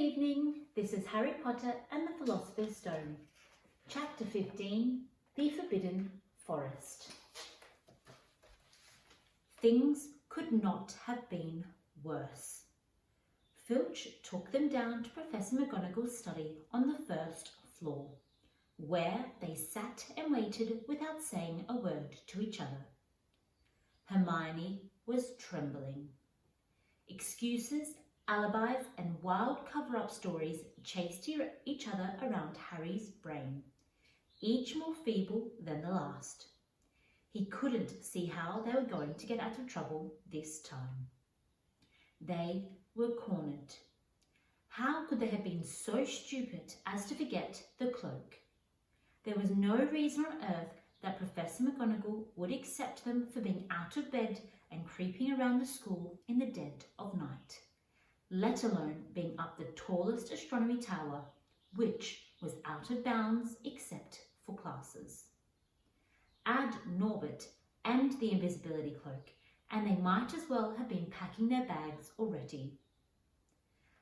evening, this is Harry Potter and the Philosopher's Stone, Chapter 15, The Forbidden Forest. Things could not have been worse. Filch took them down to Professor McGonagall's study on the first floor, where they sat and waited without saying a word to each other. Hermione was trembling. Excuses, alibis and wild cover-up stories chased each other around Harry's brain, each more feeble than the last. He couldn't see how they were going to get out of trouble this time. They were cornered. How could they have been so stupid as to forget the cloak? There was no reason on earth that Professor McGonagall would accept them for being out of bed and creeping around the school in the dead of night, let alone being up the tallest astronomy tower, which was out of bounds except for classes. Add Norbert and the invisibility cloak, and they might as well have been packing their bags already.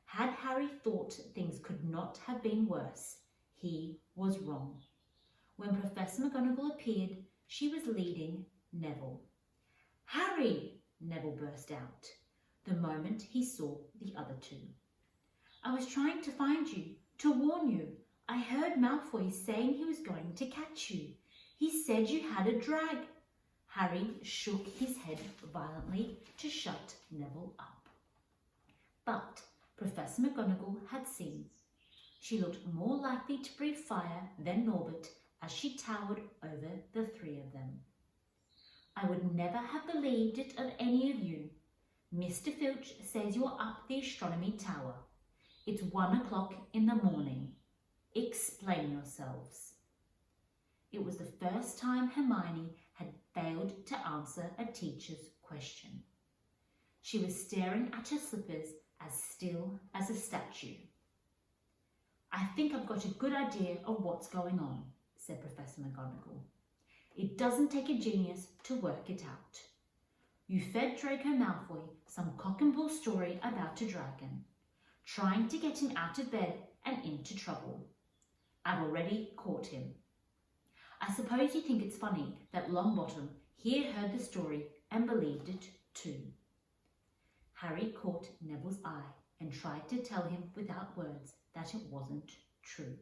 Had Harry thought things could not have been worse, he was wrong. When Professor McGonagall appeared, she was leading Neville. "Harry!" Neville burst out, the moment he saw the other two. "I was trying to find you, to warn you. I heard Malfoy saying he was going to catch you. He said you had a drag." Harry shook his head violently to shut Neville up. But Professor McGonagall had seen. She looked more likely to breathe fire than Norbert as she towered over the three of them. "I would never have believed it of any of you. Mr. Filch says you're up the astronomy tower. It's 1 o'clock in the morning. Explain yourselves." It was the first time Hermione had failed to answer a teacher's question. She was staring at her slippers as still as a statue. "I think I've got a good idea of what's going on," said Professor McGonagall. "It doesn't take a genius to work it out. You fed Draco Malfoy some cock and bull story about a dragon, trying to get him out of bed and into trouble. I've already caught him. I suppose you think it's funny that Longbottom here heard the story and believed it too." Harry caught Neville's eye and tried to tell him without words that it wasn't true,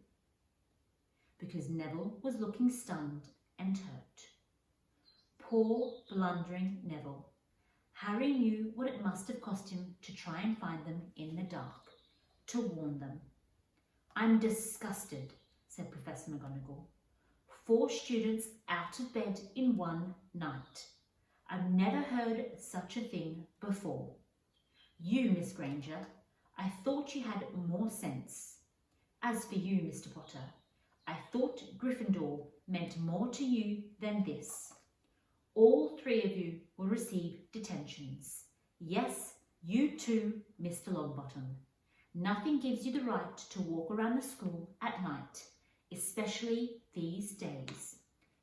because Neville was looking stunned and hurt. Poor blundering Neville. Harry knew what it must have cost him to try and find them in the dark, to warn them. "I'm disgusted," said Professor McGonagall. 4 students out of bed in one night. I've never heard such a thing before. You, Miss Granger, I thought you had more sense. As for you, Mr. Potter, I thought Gryffindor meant more to you than this. All 3 of you will receive detentions. Yes, you too, Mr. Longbottom. Nothing gives you the right to walk around the school at night, especially these days.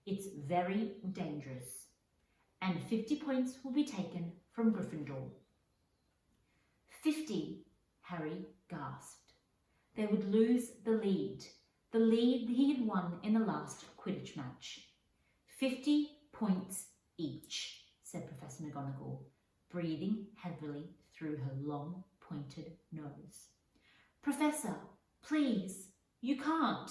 It's very dangerous. And 50 points will be taken from Gryffindor." 50, Harry gasped. They would lose the lead he had won in the last Quidditch match. 50 points each, said Professor McGonagall, breathing heavily through her long, pointed nose. "Professor, please, you can't."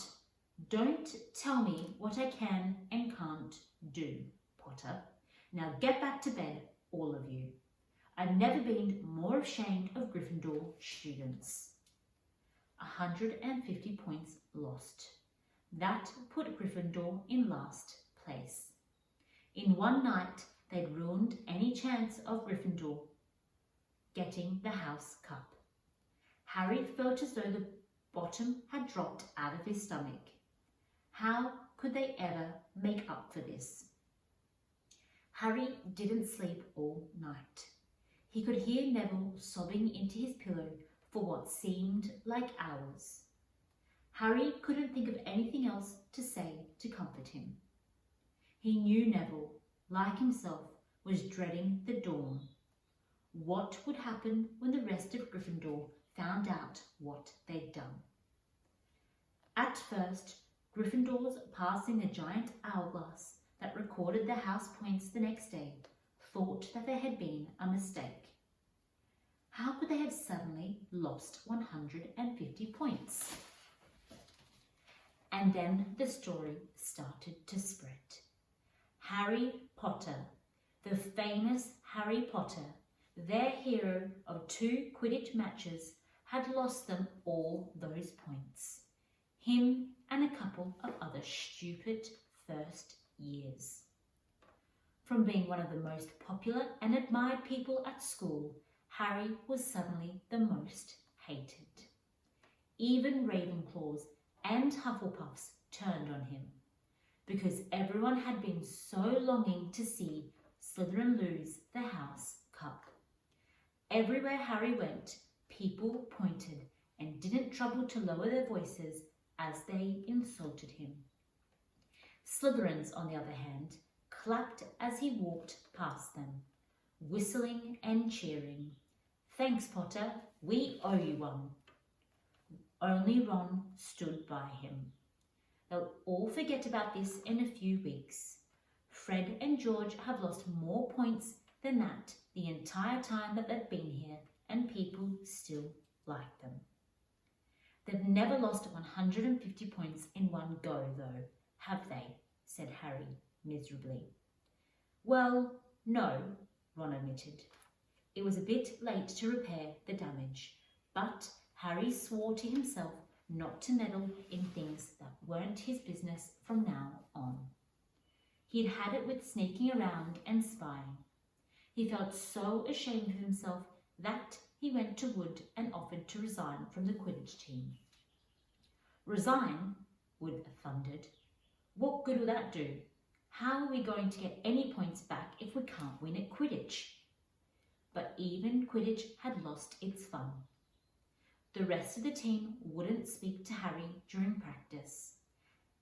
"Don't tell me what I can and can't do, Potter. Now get back to bed, all of you. I've never been more ashamed of Gryffindor students." 150 points lost. That put Gryffindor in last place. In one night, they'd ruined any chance of Gryffindor getting the house cup. Harry felt as though the bottom had dropped out of his stomach. How could they ever make up for this? Harry didn't sleep all night. He could hear Neville sobbing into his pillow for what seemed like hours. Harry couldn't think of anything else to say to comfort him. He knew Neville, like himself, was dreading the dawn. What would happen when the rest of Gryffindor found out what they'd done. At first, Gryffindors passing a giant hourglass that recorded their house points the next day thought that there had been a mistake. How could they have suddenly lost 150 points? And then the story started to spread. Harry Potter, the famous Harry Potter, their hero of 2 Quidditch matches, had lost them all those points. Him and a couple of other stupid first years. From being one of the most popular and admired people at school, Harry was suddenly the most hated. Even Ravenclaws and Hufflepuffs turned on him, because everyone had been so longing to see Slytherin lose the House Cup. Everywhere Harry went, people pointed and didn't trouble to lower their voices as they insulted him. Slytherins, on the other hand, clapped as he walked past them, whistling and cheering. "Thanks, Potter, we owe you one." Only Ron stood by him. They'll all forget about this in a few weeks. Fred and George have lost more points than that the entire time that they've been here, and people still like them. They've never lost 150 points in one go, though, have they? Said Harry miserably. Well, no, Ron admitted. It was a bit late to repair the damage, but Harry swore to himself not to meddle in things that weren't his business from now on. He'd had it with sneaking around and spying. He felt so ashamed of himself that he went to Wood and offered to resign from the Quidditch team. Resign? Wood thundered. What good will that do? How are we going to get any points back if we can't win at Quidditch? But even Quidditch had lost its fun. The rest of the team wouldn't speak to Harry during practice,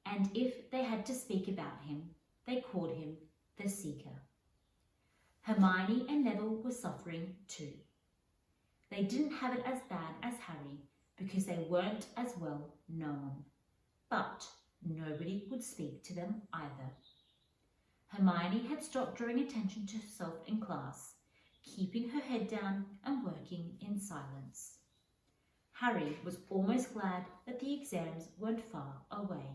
and if they had to speak about him, they called him the Seeker. Hermione and Neville were suffering too. They didn't have it as bad as Harry because they weren't as well known, but nobody would speak to them either. Hermione had stopped drawing attention to herself in class, keeping her head down and working in silence. Harry was almost glad that the exams weren't far away.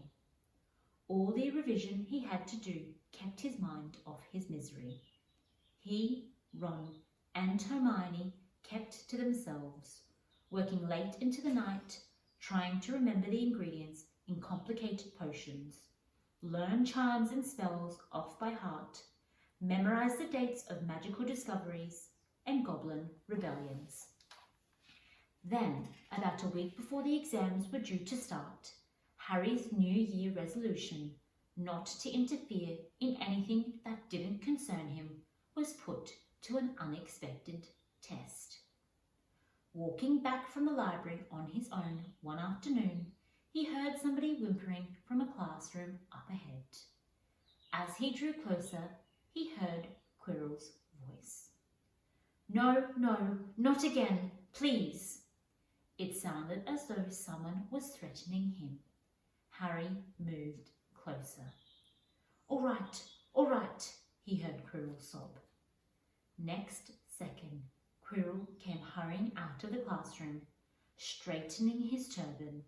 All the revision he had to do kept his mind off his misery. He, Ron, and Hermione kept to themselves, working late into the night, trying to remember the ingredients in complicated potions, learn charms and spells off by heart, memorize the dates of magical discoveries and goblin rebellions. Then, about a week before the exams were due to start, Harry's New Year resolution not to interfere in anything that didn't concern him was put to an unexpected test. Walking back from the library on his own one afternoon, he heard somebody whimpering from a classroom up ahead. As he drew closer, he heard Quirrell's voice. No, no, not again, please. It sounded as though someone was threatening him. Harry moved closer. All right, he heard Quirrell sob. Next second, Quirrell came hurrying out of the classroom, straightening his turban.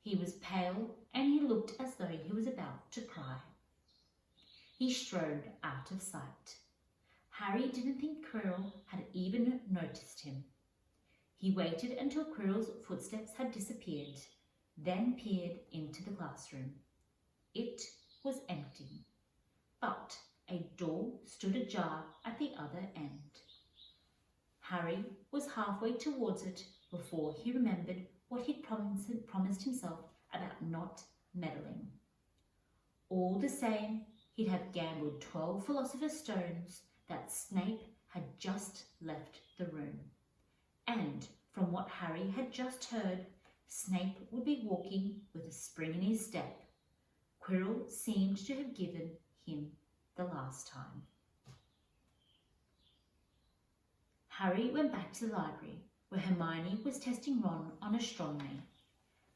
He was pale and he looked as though he was about to cry. He strode out of sight. Harry didn't think Quirrell had even noticed him. He waited until Quirrell's footsteps had disappeared, then peered into the classroom. It was empty, but a door stood ajar at the other end. Harry was halfway towards it before he remembered what he'd promised himself about not meddling. All the same, he'd have gambled 12 Philosopher's Stones that Snape had just left the room. And from what Harry had just heard, Snape would be walking with a spring in his step. Quirrell seemed to have given him the last time. Harry went back to the library, where Hermione was testing Ron on astronomy.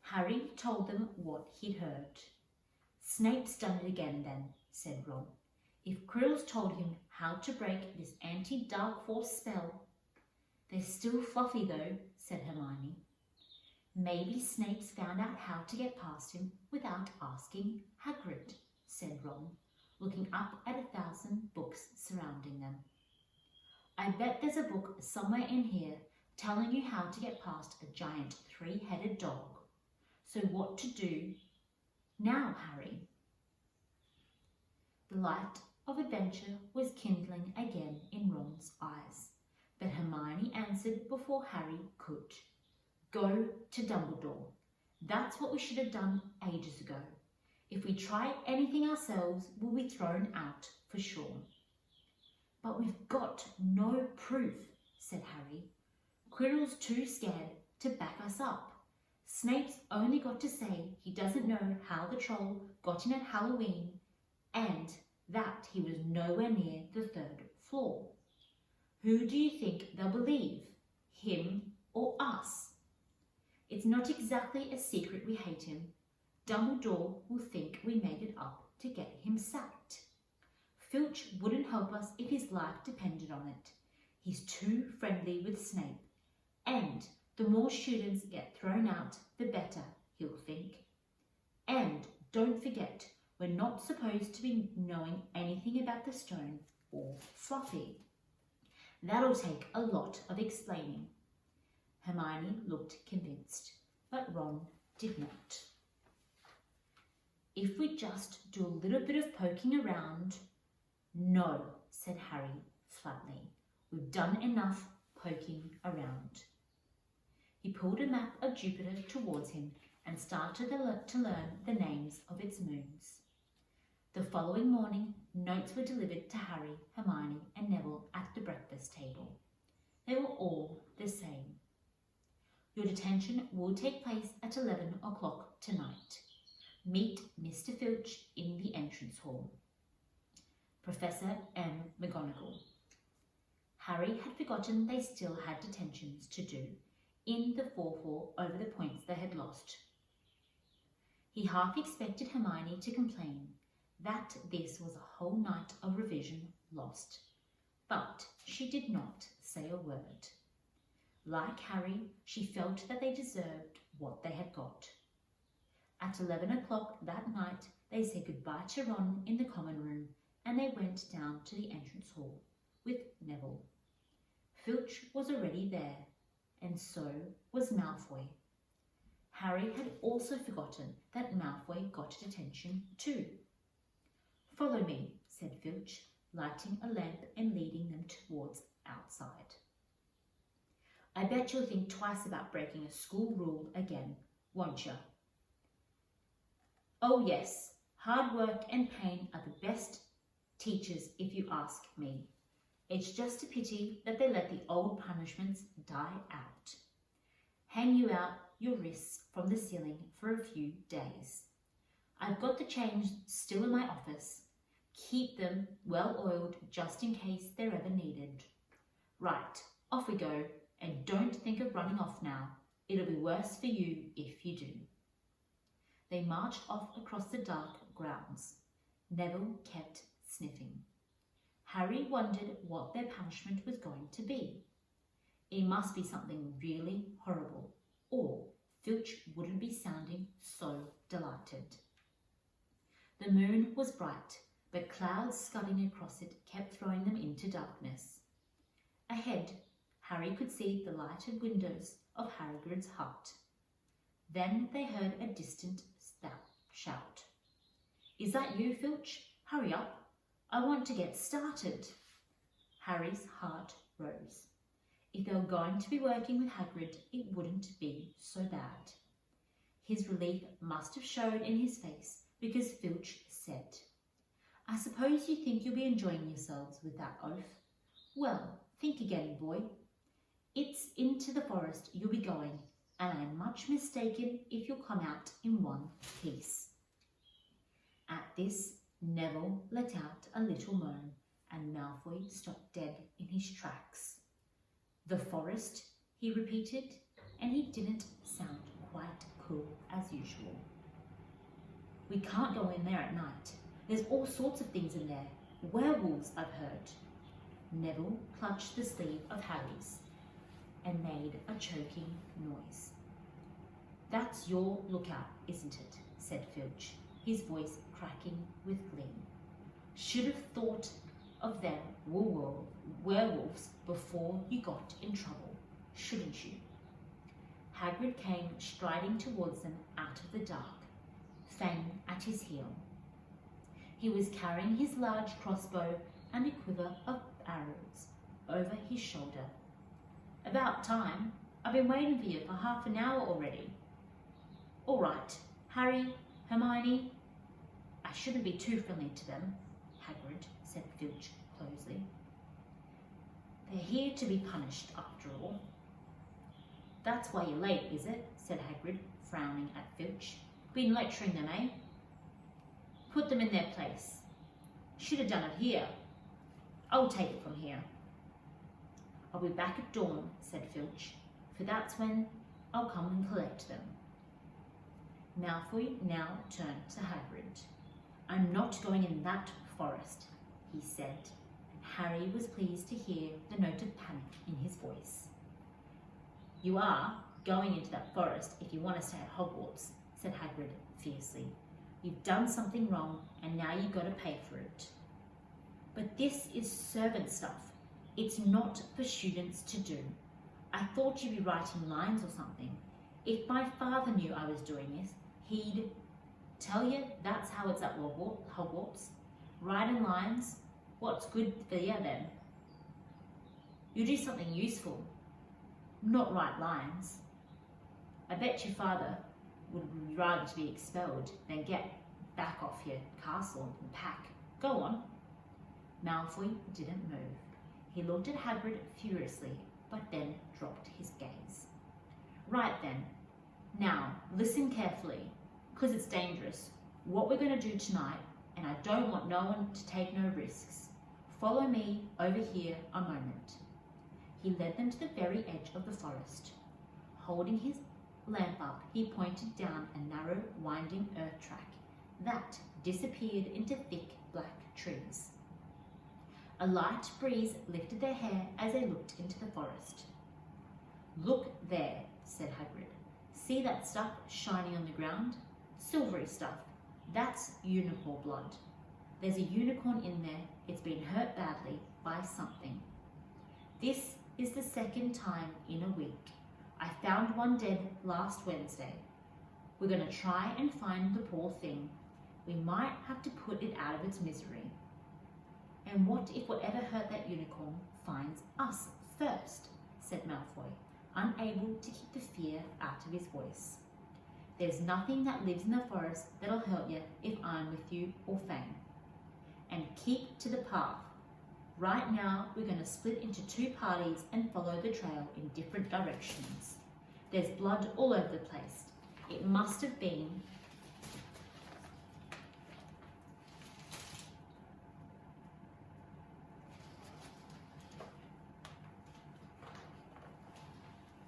Harry told them what he'd heard. "Snape's done it again then," said Ron. "If Quirrell's told him how to break this anti-dark force spell." "They're still fluffy though," said Hermione. "Maybe Snape's found out how to get past him without asking Hagrid," said Ron, looking up at 1,000 books surrounding them. "I bet there's a book somewhere in here telling you how to get past a giant 3-headed dog. So what to do now, Harry?" The light of adventure was kindling again in Ron's eyes, but Hermione answered before Harry could. "Go to Dumbledore. That's what we should have done ages ago. If we try anything ourselves, we'll be thrown out for sure." "But we've got no proof," said Harry. "Quirrell's too scared to back us up. Snape's only got to say he doesn't know how the troll got in at Halloween and that he was nowhere near the 3rd floor. Who do you think they'll believe, him or us? It's not exactly a secret we hate him. Dumbledore will think we made it up to get him sacked. Filch wouldn't help us if his life depended on it. He's too friendly with Snape, and the more students get thrown out, the better, he'll think. And don't forget, we're not supposed to be knowing anything about the stone or Fluffy. That'll take a lot of explaining." Hermione looked convinced, but Ron did not. "If we just do a little bit of poking around..." "No," said Harry flatly. "We've done enough poking around." He pulled a map of Jupiter towards him and started to learn the names of its moons. The following morning, notes were delivered to Harry, Hermione and Neville at the breakfast table. They were all the same. "Your detention will take place at 11 o'clock tonight. Meet Mr. Filch in the entrance hall. Professor M. McGonagall." Harry had forgotten they still had detentions to do in the 4-4 over the points they had lost. He half expected Hermione to complain that this was a whole night of revision lost, but she did not say a word. Like Harry, she felt that they deserved what they had got. At 11 o'clock that night, they said goodbye to Ron in the common room and they went down to the entrance hall with Neville. Filch was already there, and so was Malfoy. Harry had also forgotten that Malfoy got detention too. "Follow me," said Filch, lighting a lamp and leading them towards outside. "I bet you'll think twice about breaking a school rule again, won't you?" "Oh yes, hard work and pain are the best teachers if you ask me. It's just a pity that they let the old punishments die out. Hang you out your wrists from the ceiling for a few days. I've got the chains still in my office. Keep them well oiled just in case they're ever needed. Right, off we go, and don't think of running off now. It'll be worse for you if you do." They marched off across the dark grounds. Neville kept sniffing. Harry wondered what their punishment was going to be. It must be something really horrible, or Filch wouldn't be sounding so delighted. The moon was bright, but clouds scudding across it kept throwing them into darkness. Ahead, Harry could see the lighted windows of Hagrid's hut. Then they heard a distant shout. "Is that you, Filch? Hurry up. I want to get started." Harry's heart rose. If they were going to be working with Hagrid, it wouldn't be so bad. His relief must have showed in his face because Filch said, "I suppose you think you'll be enjoying yourselves with that oath? Well, think again, boy. It's into the forest you'll be going, and I'm much mistaken if you'll come out in one piece." At this, Neville let out a little moan, and Malfoy stopped dead in his tracks. The forest? he repeated, and he didn't sound quite cool as usual. We can't go in there at night. There's all sorts of things in there. Werewolves, I've heard. Neville clutched the sleeve of Harry's and made a choking noise. That's your lookout, isn't it? Said Filch, his voice cracking with glee. Should have thought of them werewolves before you got in trouble, shouldn't you? Hagrid came striding towards them out of the dark, Fang at his heel. He was carrying his large crossbow and a quiver of arrows over his shoulder. About time. I've been waiting for you for half an hour already. All right, Harry, Hermione. I shouldn't be too friendly to them, Hagrid, said Filch closely. They're here to be punished, after all. That's why you're late, is it? Said Hagrid, frowning at Filch. Been lecturing them, eh? Put them in their place. Should have done it here. I'll take it from here. I'll be back at dawn, said Filch, for that's when I'll come and collect them. Malfoy now turned to Hagrid. I'm not going in that forest, he said. Harry was pleased to hear the note of panic in his voice. You are going into that forest if you want to stay at Hogwarts, said Hagrid fiercely. You've done something wrong and now you've got to pay for it. But this is servant stuff. It's not for students to do. I thought you'd be writing lines or something. If my father knew I was doing this, he'd tell you that's how it's at Hogwarts. Writing lines, what's good for you then? You do something useful, not write lines. I bet your father would rather to be expelled than get back off your castle and pack. Go on. Malfoy didn't move. He looked at Hagrid furiously, but then dropped his gaze. Right then. Now, listen carefully, because it's dangerous. What we're going to do tonight, and I don't want no one to take no risks. Follow me over here a moment. He led them to the very edge of the forest. Holding his lamp up, he pointed down a narrow, winding earth track that disappeared into thick black trees. A light breeze lifted their hair as they looked into the forest. Look there, said Hagrid. See that stuff shining on the ground? Silvery stuff. That's unicorn blood. There's a unicorn in there. It's been hurt badly by something. This is the second time in a week. I found one dead last Wednesday. We're going to try and find the poor thing. We might have to put it out of its misery. And what if whatever hurt that unicorn finds us first, said Malfoy, unable to keep the fear out of his voice. There's nothing that lives in the forest that'll hurt you if I'm with you or Fang. And keep to the path. Right now, we're going to split into two parties and follow the trail in different directions. There's blood all over the place. It must have been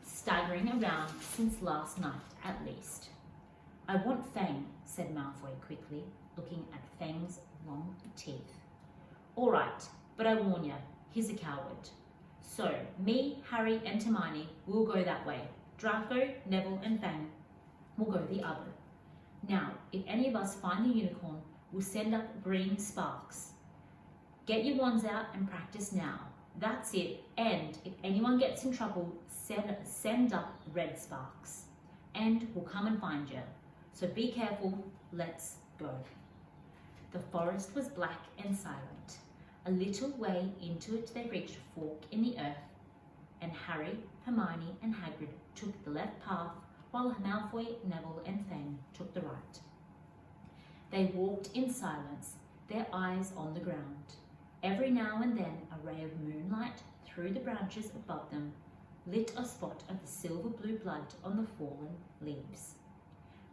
staggering around since last night, at least. I want Fang, said Malfoy quickly, looking at Fang's long teeth. All right, but I warn you, he's a coward. So, me, Harry and Hermione will go that way. Draco, Neville and Fang will go the other. Now, if any of us find the unicorn, we'll send up green sparks. Get your wands out and practice now. That's it, and if anyone gets in trouble, send up red sparks. And we'll come and find you. So be careful, let's go. The forest was black and silent. A little way into it they reached a fork in the earth, and Harry, Hermione and Hagrid took the left path, while Malfoy, Neville and Fang took the right. They walked in silence, their eyes on the ground. Every now and then a ray of moonlight through the branches above them lit a spot of the silver-blue blood on the fallen leaves.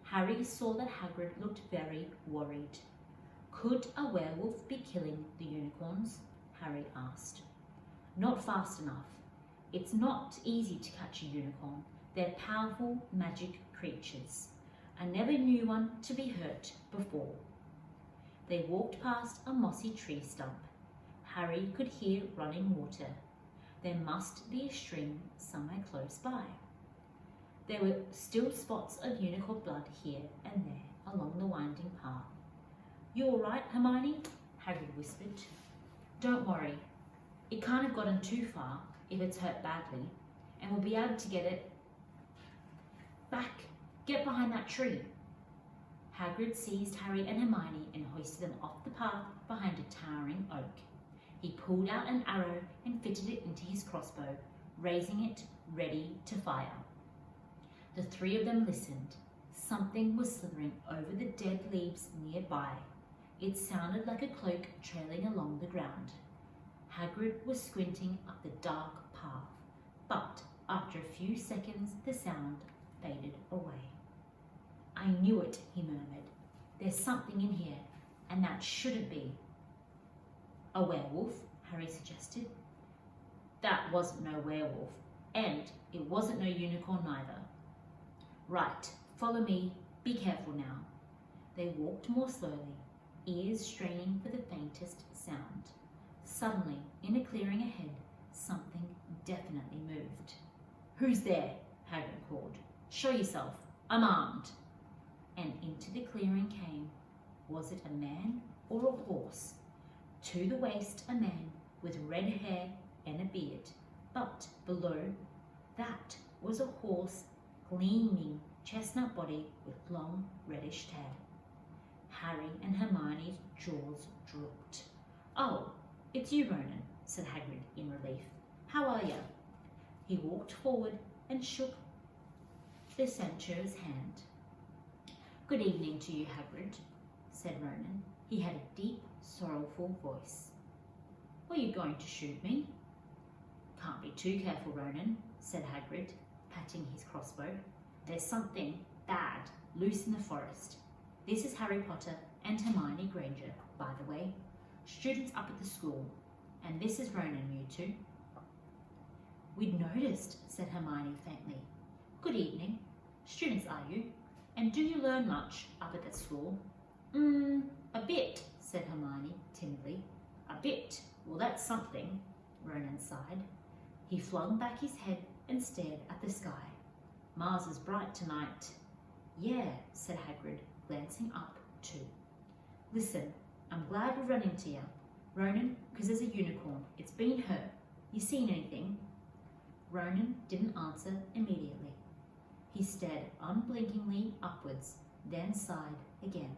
Harry saw that Hagrid looked very worried. Could a werewolf be killing the unicorns? Harry asked. Not fast enough. It's not easy to catch a unicorn. They're powerful magic creatures. I never knew one to be hurt before. They walked past a mossy tree stump. Harry could hear running water. There must be a stream somewhere close by. There were still spots of unicorn blood here and there along the winding path. You all right, Hermione? Hagrid whispered. Don't worry. It can't have gotten too far if it's hurt badly, and we'll be able to get it back. Get behind that tree. Hagrid seized Harry and Hermione and hoisted them off the path behind a towering oak. He pulled out an arrow and fitted it into his crossbow, raising it ready to fire. The three of them listened. Something was slithering over the dead leaves nearby. It sounded like a cloak trailing along the ground. Hagrid was squinting up the dark path, but after a few seconds the sound faded away. I knew it, he murmured. There's something in here, and that shouldn't be. A werewolf, Harry suggested. That wasn't no werewolf, and it wasn't no unicorn neither. Right, follow me, be careful now. They walked more slowly, ears straining for the faintest sound. Suddenly, in a clearing ahead, something definitely moved. Who's there? Hagrid called. Show yourself, I'm armed. And into the clearing came, was it a man or a horse? To the waist a man with red hair and a beard, but below that was a horse, gleaming chestnut body with long reddish tail. Harry and Hermione's jaws drooped. Oh, it's you, Ronan, said Hagrid in relief. How are you? He walked forward and shook the centaur's hand. Good evening to you, Hagrid, said Ronan. He had a deep, sorrowful voice. Were you going to shoot me? Can't be too careful, Ronan, said Hagrid, patting his crossbow. There's something bad loose in the forest. This is Harry Potter and Hermione Granger, by the way, students up at the school, and this is Ronan, you two. We'd noticed, said Hermione faintly. Good evening. Students, are you? And do you learn much up at the school? A bit, said Hermione timidly. A bit? Well, that's something, Ronan sighed. He flung back his head and stared at the sky. Mars is bright tonight. Yeah, said Hagrid, glancing up too. Listen, I'm glad we run into you, Ronan, because there's a unicorn. It's been hurt. You seen anything? Ronan didn't answer immediately. He stared unblinkingly upwards, then sighed again.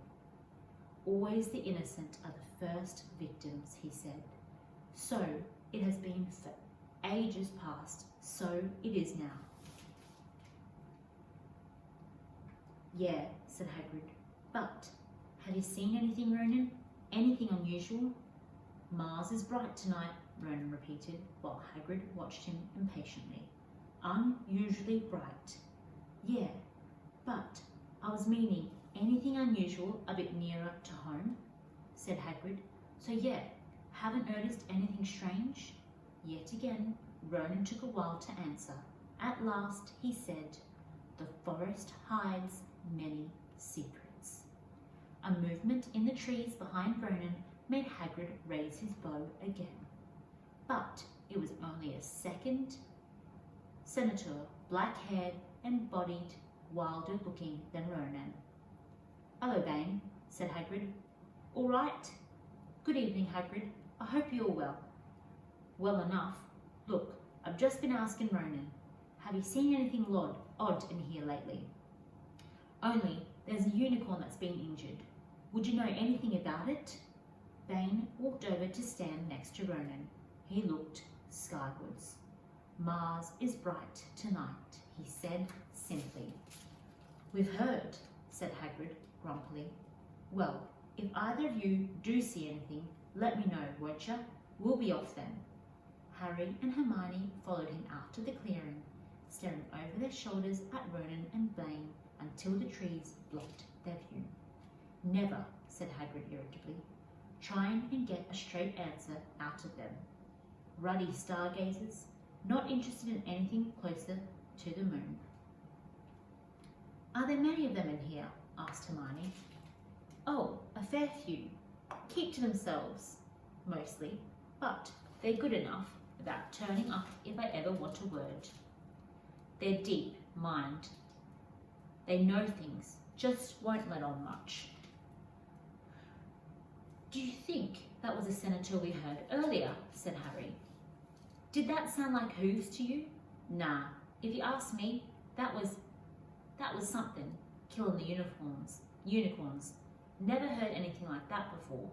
Always the innocent are the first victims, he said. So it has been for ages past, so it is now. Yeah, said Hagrid. But have you seen anything, Ronan? Anything unusual? Mars is bright tonight, Ronan repeated, while Hagrid watched him impatiently. Unusually bright. Yeah, but I was meaning anything unusual a bit nearer to home, said Hagrid. So yeah, haven't noticed anything strange? Yet again, Ronan took a while to answer. At last he said, the forest hides many secrets. A movement in the trees behind Ronan made Hagrid raise his bow again. But it was only a second. Senator, black-haired and bodied, wilder looking than Ronan. Hello, Bane, said Hagrid. All right? Good evening, Hagrid. I hope you're well. Well enough. Look, I've just been asking Ronan. Have you seen anything odd in here lately? Only there's a unicorn that's been injured. Would you know anything about it? Bane walked over to stand next to Ronan. He looked skywards. Mars is bright tonight, he said simply. We've heard, said Hagrid grumpily. Well, if either of you do see anything, let me know, won't you? We'll be off then. Harry and Hermione followed him out to the clearing, staring over their shoulders at Ronan and Blaine until the trees blocked their view. Never, said Hagrid irritably. Try and get a straight answer out of them. Ruddy stargazers, not interested in anything closer to the moon. "Are there many of them in here?" asked Hermione. "Oh, a fair few. Keep to themselves, mostly, but they're good enough about turning up if I ever want a word. They're deep mind. They know things, just won't let on much." "Do you think that was the senator we heard earlier?" said Harry. "Did that sound like hooves to you?" "Nah, if you ask me, that was something, killing the unicorns. Never heard anything like that before."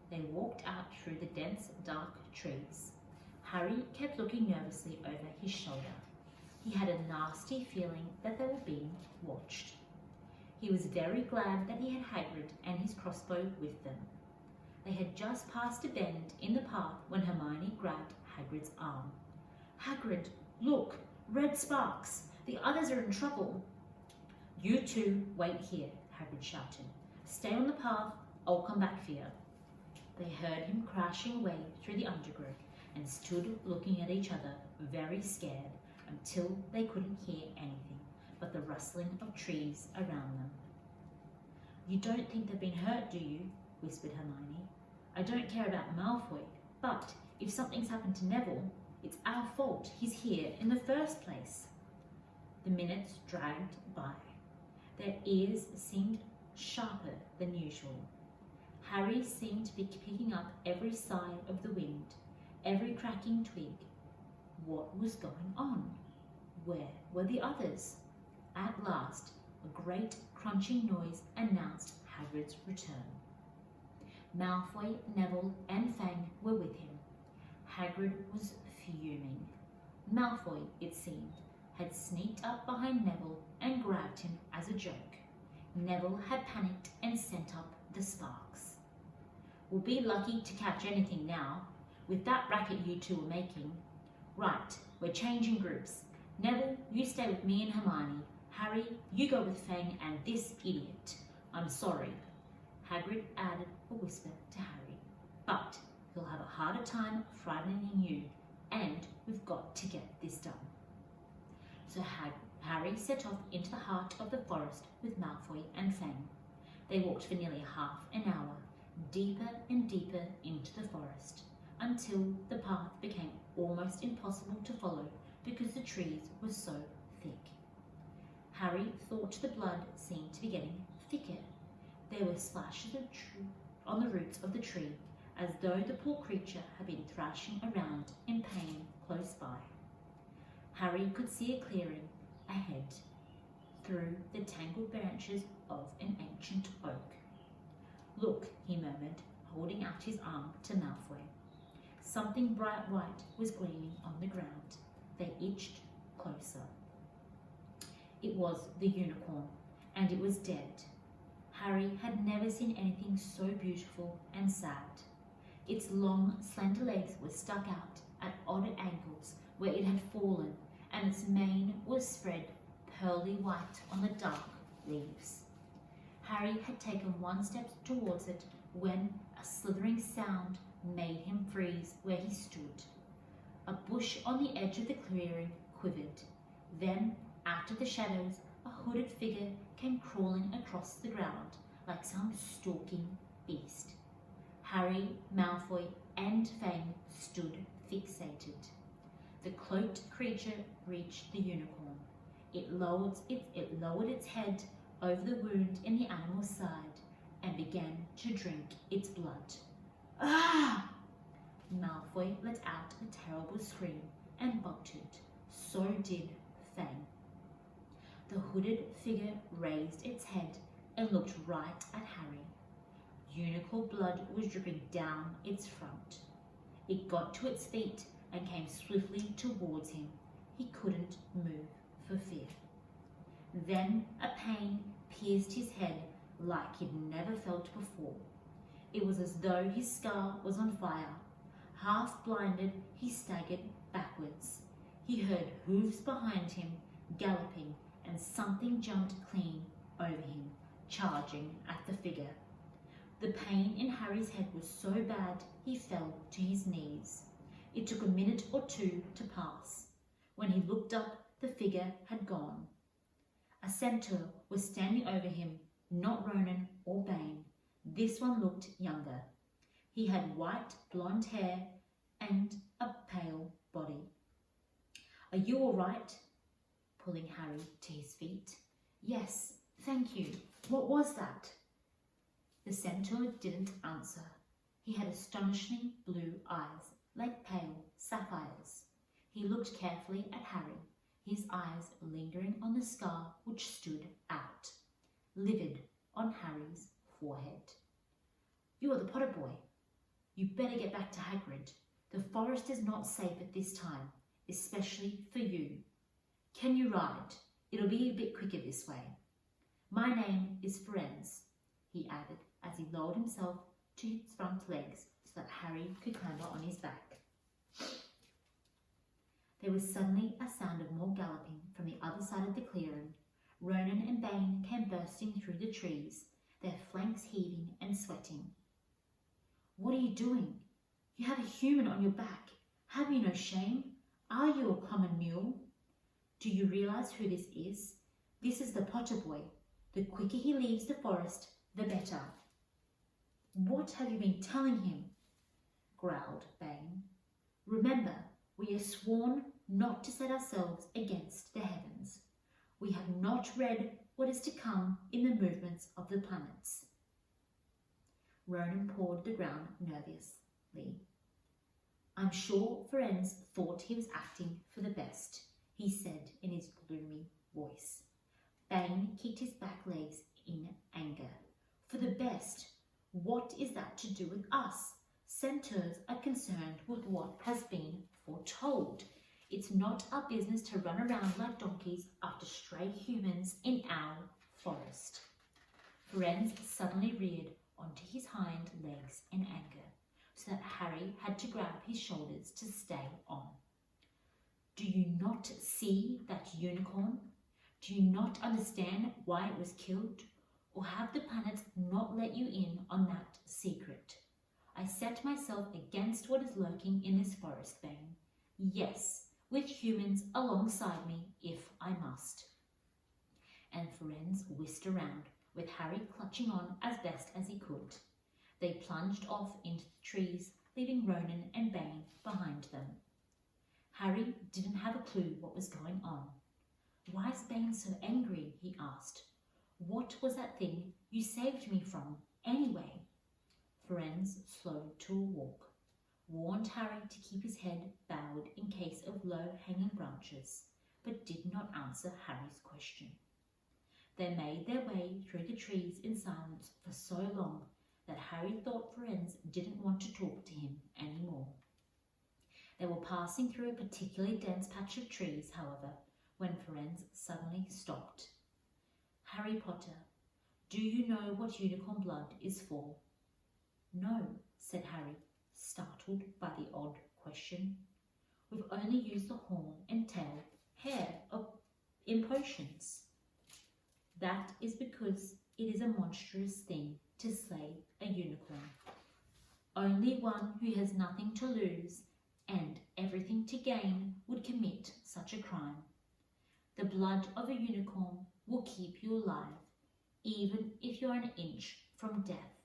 They walked out through the dense, dark trees. Harry kept looking nervously over his shoulder. He had a nasty feeling that they were being watched. He was very glad that he had Hagrid and his crossbow with them. They had just passed a bend in the path when Hermione grabbed Hagrid's arm. "Hagrid, look! Red sparks! The others are in trouble!" "You two wait here," Hagrid shouted. "Stay on the path. I'll come back for you." They heard him crashing away through the undergrowth and stood looking at each other, very scared, until they couldn't hear anything but the rustling of trees around them. "You don't think they've been hurt, do you?" whispered Hermione. "I don't care about Malfoy, but if something's happened to Neville, it's our fault he's here in the first place." The minutes dragged by. Their ears seemed sharper than usual. Harry seemed to be picking up every sigh of the wind, every cracking twig. What was going on? Where were the others? At last, a great crunching noise announced Hagrid's return. Malfoy, Neville, and Fang were with him. Hagrid was fuming. Malfoy, it seemed, had sneaked up behind Neville and grabbed him as a joke. Neville had panicked and sent up the sparks. "We'll be lucky to catch anything now, with that racket you two are making. Right, we're changing groups. Neville, you stay with me and Hermione. Harry, you go with Fang and this idiot. I'm sorry." Hagrid added a whisper to Harry. "But he'll have a harder time frightening you, and we've got to get this done." So Harry set off into the heart of the forest with Malfoy and Fang. They walked for nearly half an hour, deeper and deeper into the forest, until the path became almost impossible to follow because the trees were so thick. Harry thought the blood seemed to be getting thicker. There were splashes on the roots of the tree, as though the poor creature had been thrashing around in pain close by. Harry could see a clearing ahead through the tangled branches of an ancient oak. "Look," he murmured, holding out his arm to Malfoy. Something bright white was gleaming on the ground. They inched closer. It was the unicorn, and it was dead. Harry had never seen anything so beautiful and sad. Its long, slender legs were stuck out at odd angles where it had fallen, and its mane was spread pearly white on the dark leaves. Harry had taken one step towards it when a slithering sound made him freeze where he stood. A bush on the edge of the clearing quivered. Then, out of the shadows, a hooded figure came crawling across the ground like some stalking beast. Harry, Malfoy, and Fang stood fixated. The cloaked creature reached the unicorn. It lowered its head over the wound in the animal's side and began to drink its blood. "Ah!" Malfoy let out a terrible scream and bolted. So did Fang. The hooded figure raised its head and looked right at Harry. Unicorn blood was dripping down its front. It got to its feet and came swiftly towards him. He couldn't move for fear. Then a pain pierced his head like he'd never felt before. It was as though his skull was on fire. Half blinded, he staggered backwards. He heard hooves behind him, galloping, and something jumped clean over him, charging at the figure. The pain in Harry's head was so bad he fell to his knees. It took a minute or two to pass. When he looked up, the figure had gone. A centaur was standing over him, not Ronan or Bane. This one looked younger. He had white blonde hair and a pale body. "Are you all right?" pulling Harry to his feet. "Yes, thank you. What was that?" The centaur didn't answer. He had astonishing blue eyes, like pale sapphires. He looked carefully at Harry, his eyes lingering on the scar which stood out, livid on Harry's forehead. "You are the Potter boy. You better get back to Hagrid. The forest is not safe at this time, especially for you. Can you ride? It'll be a bit quicker this way. My name is Firenze," he added as he lowered himself to his front legs so that Harry could clamber on his back. There was suddenly a sound of more galloping from the other side of the clearing. Ronan and Bane came bursting through the trees, their flanks heaving and sweating. "What are you doing? You have a human on your back. Have you no shame? Are you a common mule? Do you realize who this is? This is the Potter boy. The quicker he leaves the forest, the better." "What have you been telling him?" growled Bane. "Remember, we are sworn not to set ourselves against the heavens. We have not read what is to come in the movements of the planets." Ronan pawed the ground nervously. "I'm sure Firenze thought he was acting for the best," he said in his gloomy voice. Bane kicked his back legs in anger. "For the best? What is that to do with us? Centaurs are concerned with what has been foretold. It's not our business to run around like donkeys after stray humans in our forest." Firenze suddenly reared onto his hind legs in anger, so that Harry had to grab his shoulders to stay on. "Do you not see that unicorn? Do you not understand why it was killed? Or have the planets not let you in on that secret? I set myself against what is lurking in this forest, Bane. Yes, with humans alongside me if I must." And Firenze whisked around, with Harry clutching on as best as he could. They plunged off into the trees, leaving Ronan and Bane behind them. Harry didn't have a clue what was going on. "Why is Bane so angry?" he asked. "What was that thing you saved me from, anyway?" Firenze slowed to a walk, warned Harry to keep his head bowed in case of low-hanging branches, but did not answer Harry's question. They made their way through the trees in silence for so long that Harry thought Firenze didn't want to talk to him anymore. They were passing through a particularly dense patch of trees, however, when Firenze suddenly stopped. "Harry Potter, do you know what unicorn blood is for?" "No," said Harry, startled by the odd question. "We've only used the horn and tail hair in potions." "That is because it is a monstrous thing to slay a unicorn. Only one who has nothing to lose and everything to gain would commit such a crime. The blood of a unicorn will keep you alive, even if you're an inch from death,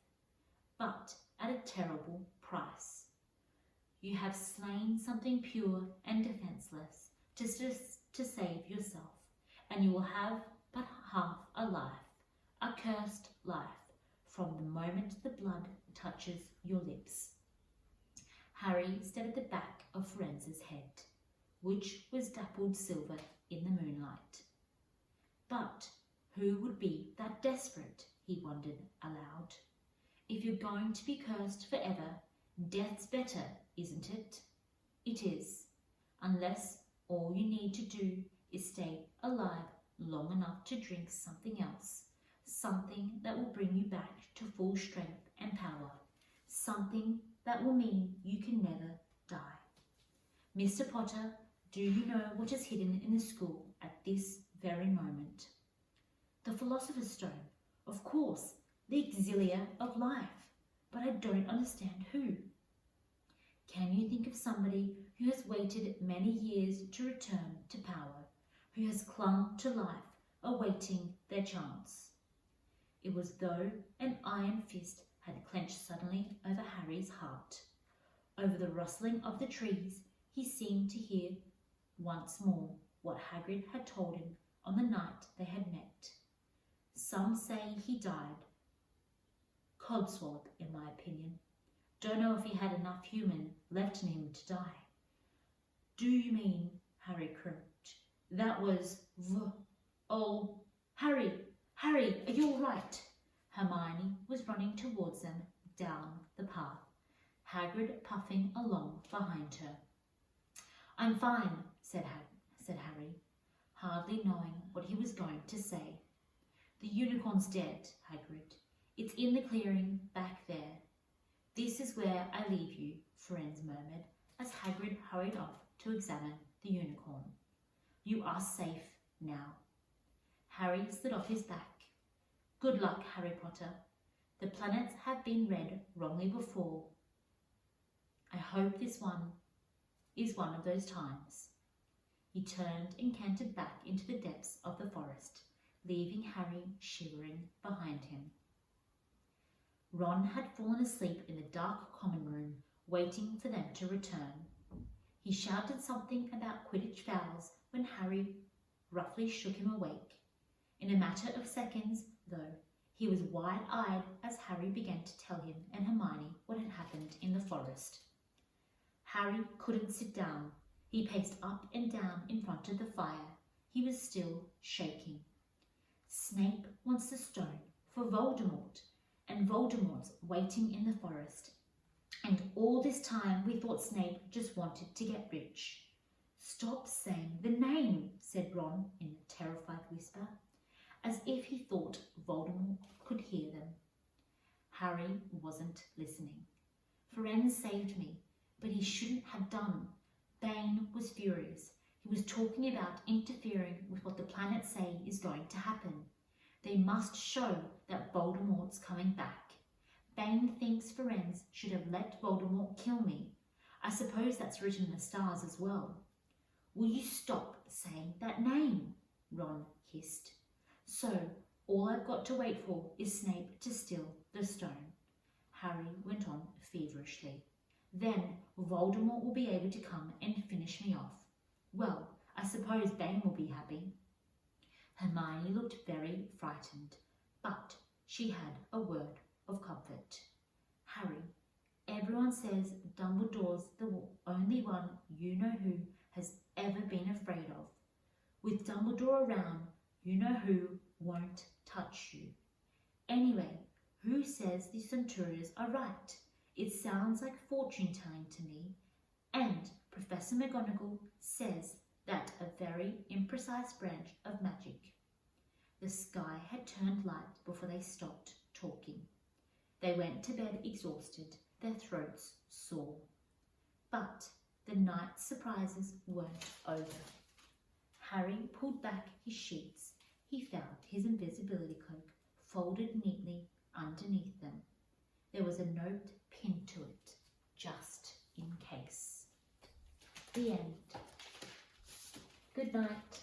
but at a terrible price. You have slain something pure and defenseless just to save yourself, and you will have but half a life, a cursed life, from the moment the blood touches your lips." Harry stared at the back of Firenze's head, which was dappled silver in the moonlight. But who would be that desperate, he wondered aloud. If you're going to be cursed forever, death's better, isn't it? It is, unless all you need to do is stay alive long enough to drink something else, something that will bring you back to full strength and power, something that will mean you can never die. Mr. Potter, do you know what is hidden in the school at this very moment? The Philosopher's Stone, of course, the auxilia of life, but I don't understand who. Can you think of somebody who has waited many years to return to power, who has clung to life, awaiting their chance? It was though an iron fist had clenched suddenly over Harry's heart. Over the rustling of the trees, he seemed to hear once more what Hagrid had told him on the night they had met. Some say he died. Codswallop, in my opinion. Don't know if he had enough human left in him to die. Do you mean, Harry croaked, that was oh, Harry, Harry, are you all right? Hermione was running towards them down the path, Hagrid puffing along behind her. I'm fine, said Harry, hardly knowing what he was going to say. The unicorn's dead, Hagrid. It's in the clearing back there. This is where I leave you, Firenze murmured, as Hagrid hurried off to examine the unicorn. You are safe now. Harry slid off his back. Good luck, Harry Potter. The planets have been read wrongly before. I hope this one is one of those times. He turned and cantered back into the depths of the forest, leaving Harry shivering behind him. Ron had fallen asleep in the dark common room, waiting for them to return. He shouted something about Quidditch fouls when Harry roughly shook him awake. In a matter of seconds, though, he was wide-eyed as Harry began to tell him and Hermione what had happened in the forest. Harry couldn't sit down. He paced up and down in front of the fire. He was still shaking. Snape wants the stone for Voldemort, and Voldemort's waiting in the forest. And all this time we thought Snape just wanted to get rich. Stop saying the name, said Ron in a terrified whisper, as if he thought Voldemort could hear them. Harry wasn't listening. Firenze saved me, but he shouldn't have done. Bane was furious. He was talking about interfering with what the planets say is going to happen. They must show that Voldemort's coming back. Bane thinks Firenze should have let Voldemort kill me. I suppose that's written in the stars as well. Will you stop saying that name? Ron hissed. So, all I've got to wait for is Snape to steal the stone. Harry went on feverishly. Then Voldemort will be able to come and finish me off. Well, I suppose Bane will be happy. Hermione looked very frightened, but she had a word of comfort. Harry, everyone says Dumbledore's the only one you-know-who has ever been afraid of. With Dumbledore around, you-know-who won't touch you. Anyway, who says the Centurions are right? It sounds like fortune-telling to me, and Professor McGonagall says that a very imprecise branch of magic. The sky had turned light before they stopped talking. They went to bed exhausted, their throats sore. But the night's surprises weren't over. Harry pulled back his sheets. He found his invisibility cloak folded neatly underneath them. There was a note pinned to it, just in case. The end. Good night.